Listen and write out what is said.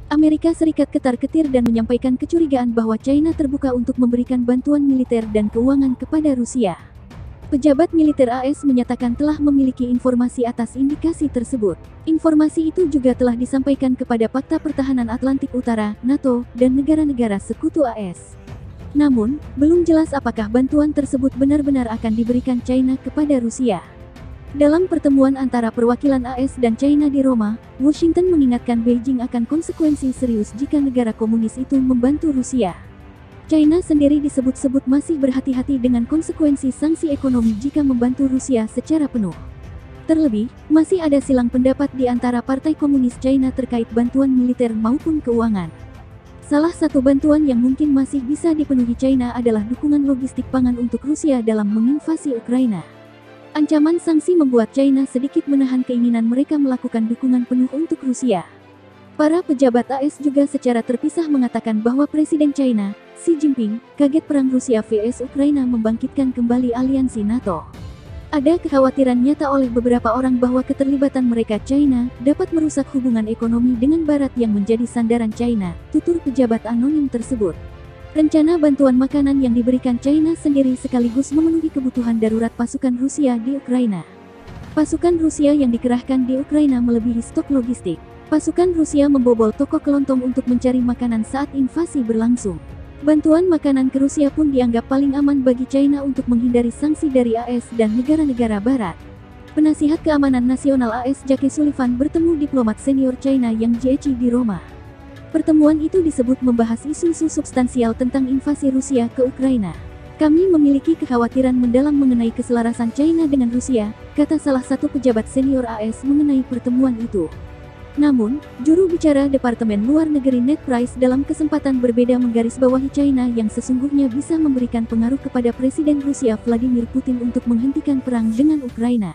Amerika Serikat ketar-ketir dan menyampaikan kecurigaan bahwa China terbuka untuk memberikan bantuan militer dan keuangan kepada Rusia. Pejabat militer AS menyatakan telah memiliki informasi atas indikasi tersebut. Informasi itu juga telah disampaikan kepada Pakta Pertahanan Atlantik Utara, NATO, dan negara-negara sekutu AS. Namun, belum jelas apakah bantuan tersebut benar-benar akan diberikan China kepada Rusia. Dalam pertemuan antara perwakilan AS dan China di Roma, Washington mengingatkan Beijing akan konsekuensi serius jika negara komunis itu membantu Rusia. China sendiri disebut-sebut masih berhati-hati dengan konsekuensi sanksi ekonomi jika membantu Rusia secara penuh. Terlebih, masih ada silang pendapat di antara Partai Komunis China terkait bantuan militer maupun keuangan. Salah satu bantuan yang mungkin masih bisa dipenuhi China adalah dukungan logistik pangan untuk Rusia dalam menginvasi Ukraina. Ancaman sanksi membuat China sedikit menahan keinginan mereka melakukan dukungan penuh untuk Rusia. Para pejabat AS juga secara terpisah mengatakan bahwa Presiden China, Xi Jinping, kaget perang Rusia vs Ukraina membangkitkan kembali aliansi NATO. Ada kekhawatiran nyata oleh beberapa orang bahwa keterlibatan mereka China dapat merusak hubungan ekonomi dengan Barat yang menjadi sandaran China, tutur pejabat anonim tersebut. Rencana bantuan makanan yang diberikan China sendiri sekaligus memenuhi kebutuhan darurat pasukan Rusia di Ukraina. Pasukan Rusia yang dikerahkan di Ukraina melebihi stok logistik. Pasukan Rusia membobol toko kelontong untuk mencari makanan saat invasi berlangsung. Bantuan makanan ke Rusia pun dianggap paling aman bagi China untuk menghindari sanksi dari AS dan negara-negara Barat. Penasihat Keamanan Nasional AS Jake Sullivan bertemu diplomat senior China Yang Jiechi di Roma. Pertemuan itu disebut membahas isu-isu substansial tentang invasi Rusia ke Ukraina. Kami memiliki kekhawatiran mendalam mengenai keselarasan China dengan Rusia, kata salah satu pejabat senior AS mengenai pertemuan itu. Namun, juru bicara Departemen Luar Negeri Ned Price dalam kesempatan berbeda menggarisbawahi China yang sesungguhnya bisa memberikan pengaruh kepada Presiden Rusia Vladimir Putin untuk menghentikan perang dengan Ukraina.